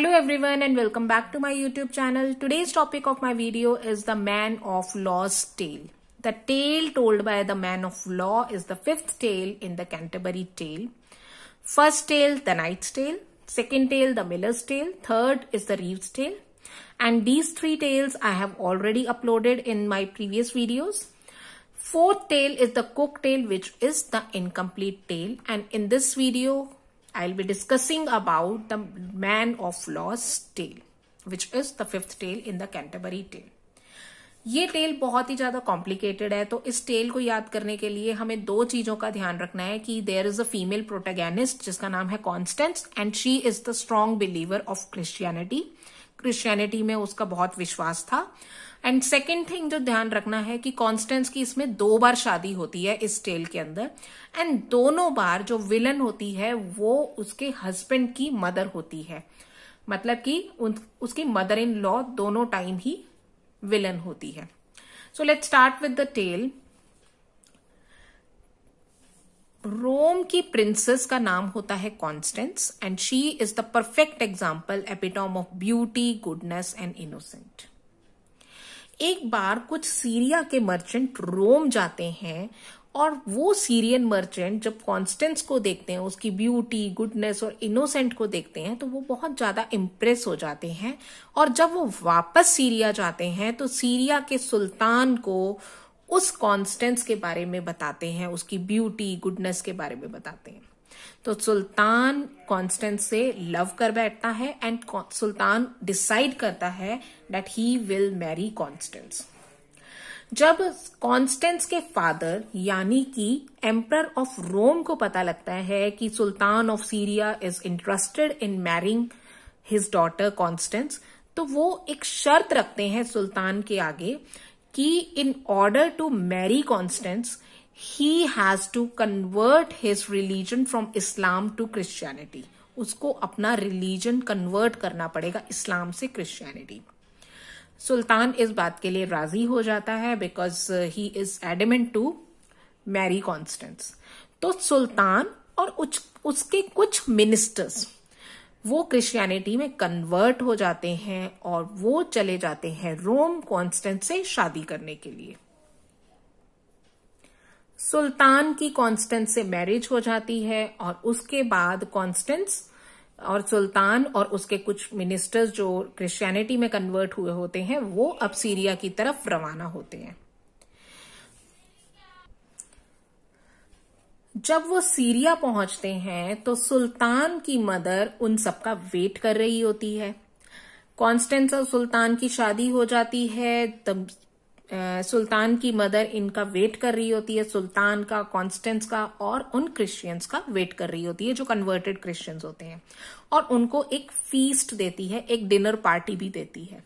Hello everyone and welcome back to my YouTube channel. Today's topic of my video is the Man of Law's tale. The tale told by the Man of Law is the fifth tale in the Canterbury Tale. First tale, the Knight's Tale. Second tale, the Miller's Tale. Third is the Reeve's Tale. And these three tales I have already uploaded in my previous videos. Fourth tale is the Cook Tale, which is the incomplete tale. And in this video, I'll be discussing about the Man of Law's tale, which is the fifth tale in the Canterbury Tale. ये tell बहुत ही ज्यादा complicated है, तो इस tell को याद करने के लिए हमें दो चीजों का ध्यान रखना है कि there is a female protagonist जिसका नाम है Constance and she is the strong believer of Christianity में उसका बहुत विश्वास था. एंड सेकेंड थिंग जो ध्यान रखना है कि कॉन्स्टेंस की इसमें 2 बार शादी होती है इस टेल के अंदर, एंड दोनों बार जो विलन होती है वो उसके हस्बैंड की मदर होती है, मतलब कि उसकी मदर इन लॉ दोनों टाइम ही विलन होती है. So let's start with the tale. Rome की प्रिंसेस का नाम होता है Constance and she is the perfect example, epitome of beauty, goodness and innocent. एक बार कुछ सीरिया के मर्चेंट रोम जाते हैं और वो सीरियन मर्चेंट जब कॉन्स्टेंस को देखते हैं, उसकी ब्यूटी, गुडनेस और इनोसेंट को देखते हैं, तो वो बहुत ज्यादा इम्प्रेस हो जाते हैं. और जब वो वापस सीरिया जाते हैं तो सीरिया के सुल्तान को उस कॉन्स्टेंस के बारे में बताते हैं, उसकी ब्यूटी, गुडनेस के बारे में बताते हैं. तो सुल्तान कॉन्स्टेंस से लव कर बैठता है एंड सुल्तान डिसाइड करता है that he will marry Constance. जब कॉन्स्टेंस के फादर यानी कि एम्परर ऑफ रोम को पता लगता है कि sultan of Syria is interested in marrying his daughter Constance, तो वो एक शर्त रखते हैं सुल्तान के आगे कि in order to marry Constance he has to convert his religion from Islam to Christianity. उसको अपना रिलीजन कन्वर्ट करना पड़ेगा इस्लाम से क्रिश्चियनिटी. सुल्तान इस बात के लिए राजी हो जाता है because he is adamant to marry Constance. तो सुल्तान और उसके कुछ मिनिस्टर्स वो क्रिश्चियनिटी में कन्वर्ट हो जाते हैं और वो चले जाते हैं रोम कॉन्स्टेंस से शादी करने के लिए. सुल्तान की कॉन्स्टेंस से मैरिज हो जाती है और उसके बाद कॉन्स्टेंस और सुल्तान और उसके कुछ मिनिस्टर्स जो क्रिश्चियनिटी में कन्वर्ट हुए होते हैं वो अब सीरिया की तरफ रवाना होते हैं. जब वो सीरिया पहुंचते हैं तो सुल्तान की मदर उन सबका वेट कर रही होती है. कॉन्स्टेंस और सुल्तान की शादी हो जाती है, तब सुल्तान की मदर इनका वेट कर रही होती है, सुल्तान का, कॉन्स्टेंस का और उन क्रिश्चियंस का वेट कर रही होती है जो कन्वर्टेड क्रिश्चियंस होते हैं, और उनको एक फीस्ट देती है, एक डिनर पार्टी भी देती है.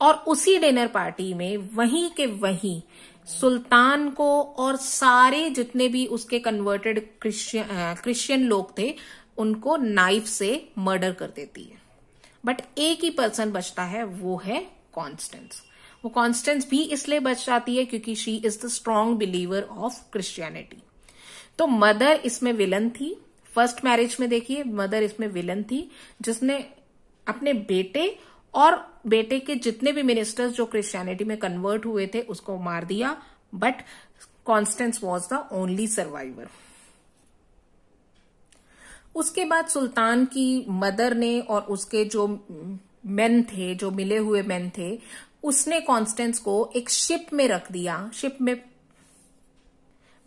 और उसी डिनर पार्टी में वहीं के वहीं सुल्तान को और सारे जितने भी उसके कन्वर्टेड क्रिश्चियन लोग थे उनको नाइफ से मर्डर कर देती है. बट एक ही पर्सन बचता है, वो है कॉन्स्टेंस. वो कॉन्स्टेंस भी इसलिए बच जाती है क्योंकि she is the strong believer of Christianity. तो मदर इसमें विलन थी. फर्स्ट मैरिज में देखिए मदर इसमें विलन थी जिसने अपने बेटे और बेटे के जितने भी मिनिस्टर्स जो क्रिश्चियनिटी में कन्वर्ट हुए थे उसको मार दिया, but Constance was the only survivor. उसके बाद सुल्तान की मदर ने और उसके जो मेन थे, जो मिले हुए मेन थे, उसने कॉन्स्टेंस को एक शिप में रख दिया, शिप में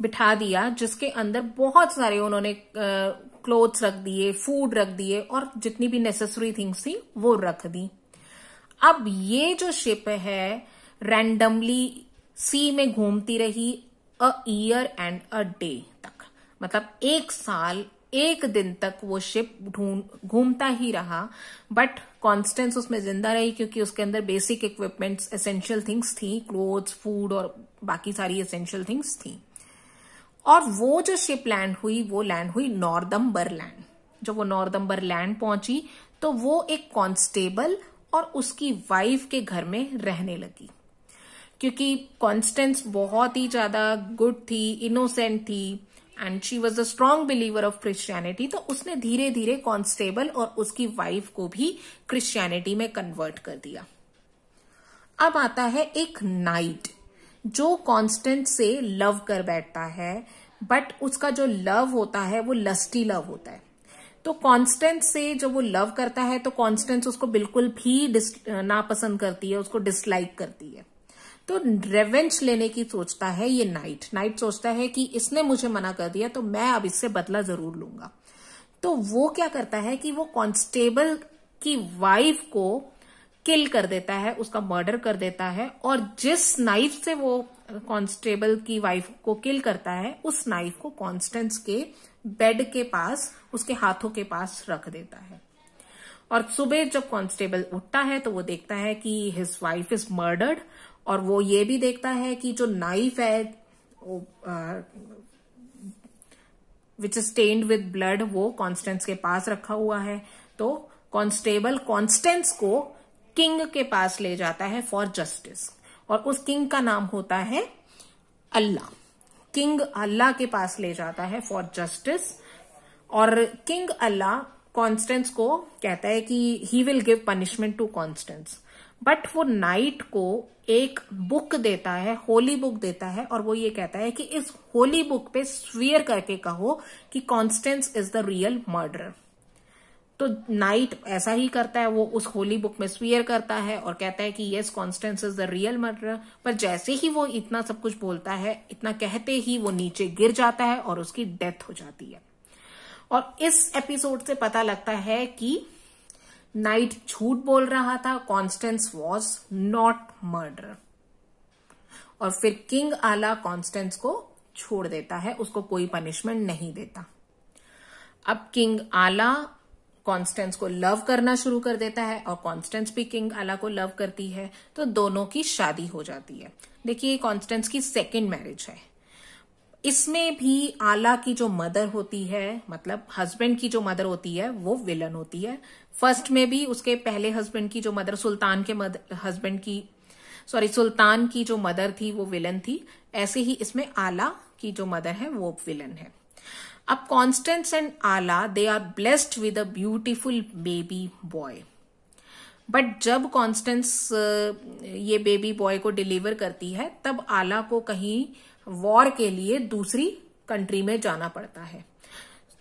बिठा दिया जिसके अंदर बहुत सारे उन्होंने क्लोथ्स रख दिए, फूड रख दिए और जितनी भी नेसेसरी थिंग्स थी वो रख दी. अब ये जो शिप है रैंडमली सी में घूमती रही a year and a day तक, मतलब 1 साल 1 दिन तक वो शिप घूमता ही रहा. बट कॉन्स्टेंस उसमें जिंदा रही क्योंकि उसके अंदर बेसिक इक्विपमेंट्स, एसेंशियल थिंग्स थी, क्लोथ्स, फूड और बाकी सारी एसेंशियल थिंग्स थी. और वो जो शिप लैंड हुई वो लैंड हुई नॉर्थम्बरलैंड. जब वो नॉर्थम्बरलैंड पहुंची तो वो एक कांस्टेबल और उसकी वाइफ के घर में रहने लगी क्योंकि कॉन्स्टेंस बहुत ही ज्यादा गुड थी, इनोसेंट थी, and she was the strong believer of Christianity, तो उसने धीरे धीरे कॉन्स्टेबल और उसकी वाइफ को भी क्रिश्चियनिटी में कन्वर्ट कर दिया। अब आता है एक नाइट जो कॉन्स्टेंस से लव कर बैठता है, बट उसका जो लव होता है वो लस्टी लव होता है। तो कॉन्स्टेंस से जब वो लव करता है तो कॉन्स्टेंस उसको बिल्कुल भी नापसंद करती है, उसको डिसलाइक करती है। तो रेवेंज लेने की सोचता है ये नाइट सोचता है कि इसने मुझे मना कर दिया तो मैं अब इससे बदला जरूर लूंगा। तो वो क्या करता है कि वो कांस्टेबल की वाइफ को किल कर देता है, उसका मर्डर कर देता है, और जिस नाइफ से वो कांस्टेबल की वाइफ को किल करता है उस नाइफ को कॉन्स्टेंस के बेड के पास, उसके हाथों के पास रख देता है। और सुबह जब कांस्टेबल उठता है तो वो देखता है कि हिज वाइफ इज मर्डर्ड, और वो ये भी देखता है कि जो नाइफ है which is stained with blood वो कॉन्स्टेंस के पास रखा हुआ है। तो कांस्टेबल कॉन्स्टेंस को किंग के पास ले जाता है फॉर जस्टिस, और उस किंग का नाम होता है अल्लाह। किंग अल्लाह के पास ले जाता है फॉर जस्टिस, और किंग अल्लाह कॉन्स्टेंस को कहता है कि he will give punishment to Constance, but वो नाइट को एक बुक देता है, होली बुक देता है, और वो ये कहता है कि इस होली बुक पे स्वीयर करके कहो कि Constance is the real murderer. तो नाइट ऐसा ही करता है, वो उस होली बुक में स्वीयर करता है और कहता है कि yes Constance is the real murderer. पर जैसे ही वो इतना सब कुछ बोलता है, इतना कहते ही वो नीचे गिर जाता है और उसकी डेथ हो जाती है। और इस एपिसोड से पता लगता है कि नाइट झूठ बोल रहा था, कॉन्स्टेंस वॉज नॉट मर्डरर। और फिर किंग आला कॉन्स्टेंस को छोड़ देता है, उसको कोई पनिशमेंट नहीं देता। अब किंग आला कॉन्स्टेंस को लव करना शुरू कर देता है और कॉन्स्टेंस भी किंग आला को लव करती है, तो दोनों की शादी हो जाती है। देखिए कॉन्स्टेंस की सेकेंड मैरिज है। इसमें भी आला की जो मदर होती है, मतलब हस्बैंड की जो मदर होती है वो विलन होती है। फर्स्ट में भी उसके पहले हस्बैंड की जो मदर, सुल्तान की जो मदर थी वो विलन थी। ऐसे ही इसमें आला की जो मदर है वो विलन है। अब Constance and Alla they are blessed with a beautiful baby boy, but जब कॉन्स्टेंस ये बेबी बॉय को डिलीवर करती है तब आला को कहीं वॉर के लिए दूसरी कंट्री में जाना पड़ता है।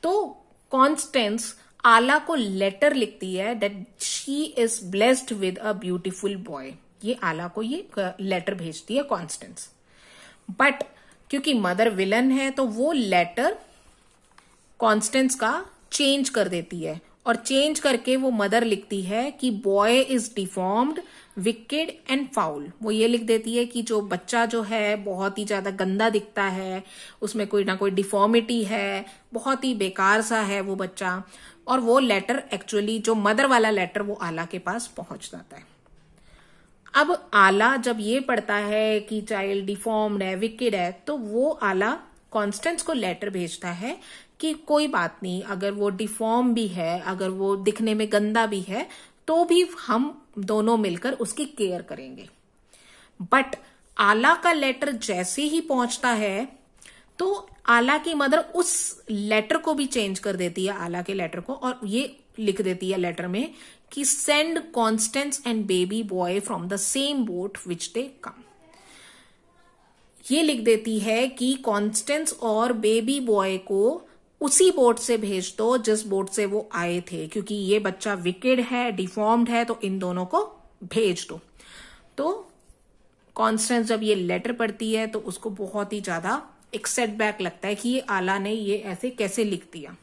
तो कॉन्स्टेंस आला को लेटर लिखती है that she is blessed with a beautiful boy. ये आला को ये लेटर भेजती है कॉन्स्टेंस, बट क्योंकि मदर विलन है तो वो लेटर कॉन्स्टेंस का चेंज कर देती है, और चेंज करके वो मदर लिखती है कि boy is deformed, wicked and foul. वो ये लिख देती है कि जो बच्चा जो है बहुत ही ज्यादा गंदा दिखता है, उसमें कोई ना कोई डिफॉर्मिटी है, बहुत ही बेकार सा है वो बच्चा। और वो लेटर एक्चुअली जो मदर वाला लेटर वो आला के पास पहुंच जाता है। अब आला जब ये पढ़ता है कि चाइल्ड डिफॉर्म्ड है, विकेड है, तो वो आला कॉन्स्टेंस को लेटर भेजता है कि कोई बात नहीं, अगर वो डिफॉर्म भी है, अगर वो दिखने में गंदा भी है, तो भी हम दोनों मिलकर उसकी केयर करेंगे। बट आला का लेटर जैसे ही पहुंचता है तो आला की मदर उस लेटर को भी चेंज कर देती है, आला के लेटर को, और ये लिख देती है लेटर में कि send Constance and baby boy from the same boat which they came. ये लिख देती है कि कॉन्स्टेंस और बेबी बॉय को उसी बोट से भेज दो जिस बोट से वो आए थे, क्योंकि ये बच्चा विकेड है, डिफॉर्म्ड है, तो इन दोनों को भेज दो। तो कॉन्स्टेंस जब ये लेटर पढ़ती है तो उसको बहुत ही ज्यादा एक सेटबैक लगता है कि ये आला ने ये ऐसे कैसे लिख दिया।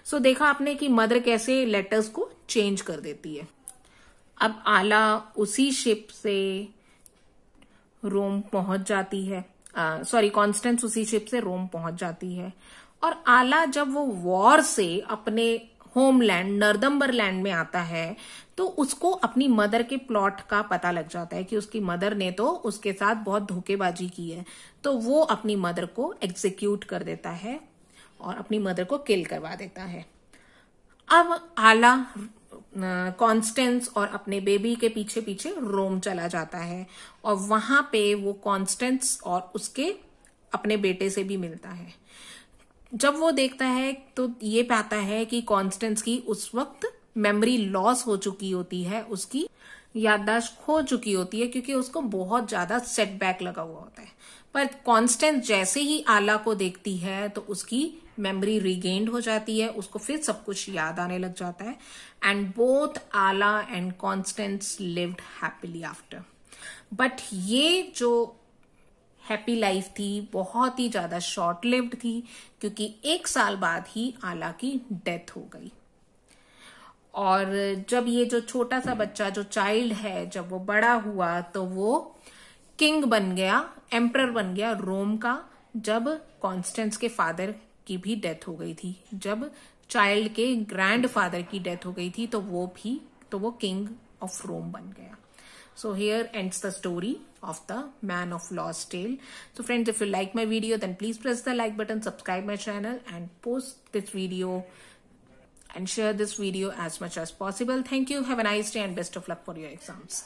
सो देखा आपने कि मदर कैसे लेटर्स को चेंज कर देती है। अब आला उसी शिप से रोम पहुंच जाती है, कॉन्स्टेंस उसी शिप से रोम पहुंच जाती है। और आला जब वो वॉर से अपने होमलैंड नर्दम्बरलैंड में आता है तो उसको अपनी मदर के प्लॉट का पता लग जाता है कि उसकी मदर ने तो उसके साथ बहुत धोखेबाजी की है, तो वो अपनी मदर को एग्जीक्यूट कर देता है और अपनी मदर को किल करवा देता है। अब आला कॉन्स्टेंस और अपने बेबी के पीछे पीछे रोम चला जाता है, और वहां पे वो कॉन्स्टेंस और उसके अपने बेटे से भी मिलता है। जब वो देखता है तो ये पाता है कि कॉन्स्टेंस की उस वक्त मेमोरी लॉस हो चुकी होती है, उसकी याददाश्त खो चुकी होती है, क्योंकि उसको बहुत ज्यादा सेटबैक लगा हुआ होता है। पर कॉन्स्टेंस जैसे ही आला को देखती है तो उसकी मेमोरी रिगेन्ड हो जाती है, उसको फिर सब कुछ याद आने लग जाता है। एंड बोथ आला and Constance lived happily after. But ये जो हैप्पी लाइफ थी बहुत ही ज्यादा शॉर्ट लिव्ड थी, क्योंकि 1 साल बाद ही आला की डेथ हो गई। और जब ये जो छोटा सा बच्चा जो चाइल्ड है, जब वो बड़ा हुआ तो वो किंग बन गया, एम्परर बन गया रोम का, जब कॉन्स्टेंस के फादर की भी डेथ हो गई थी। जब चाइल्ड के ग्रैंडफादर की डेथ हो गई थी तो वो किंग ऑफ रोम बन गया। So here ends the story of the Man of Lost Tale. So friends, if you like my video, then please press the like button, subscribe my channel, and post this video and share this video as much as possible. Thank you. Have a nice day and best of luck for your exams.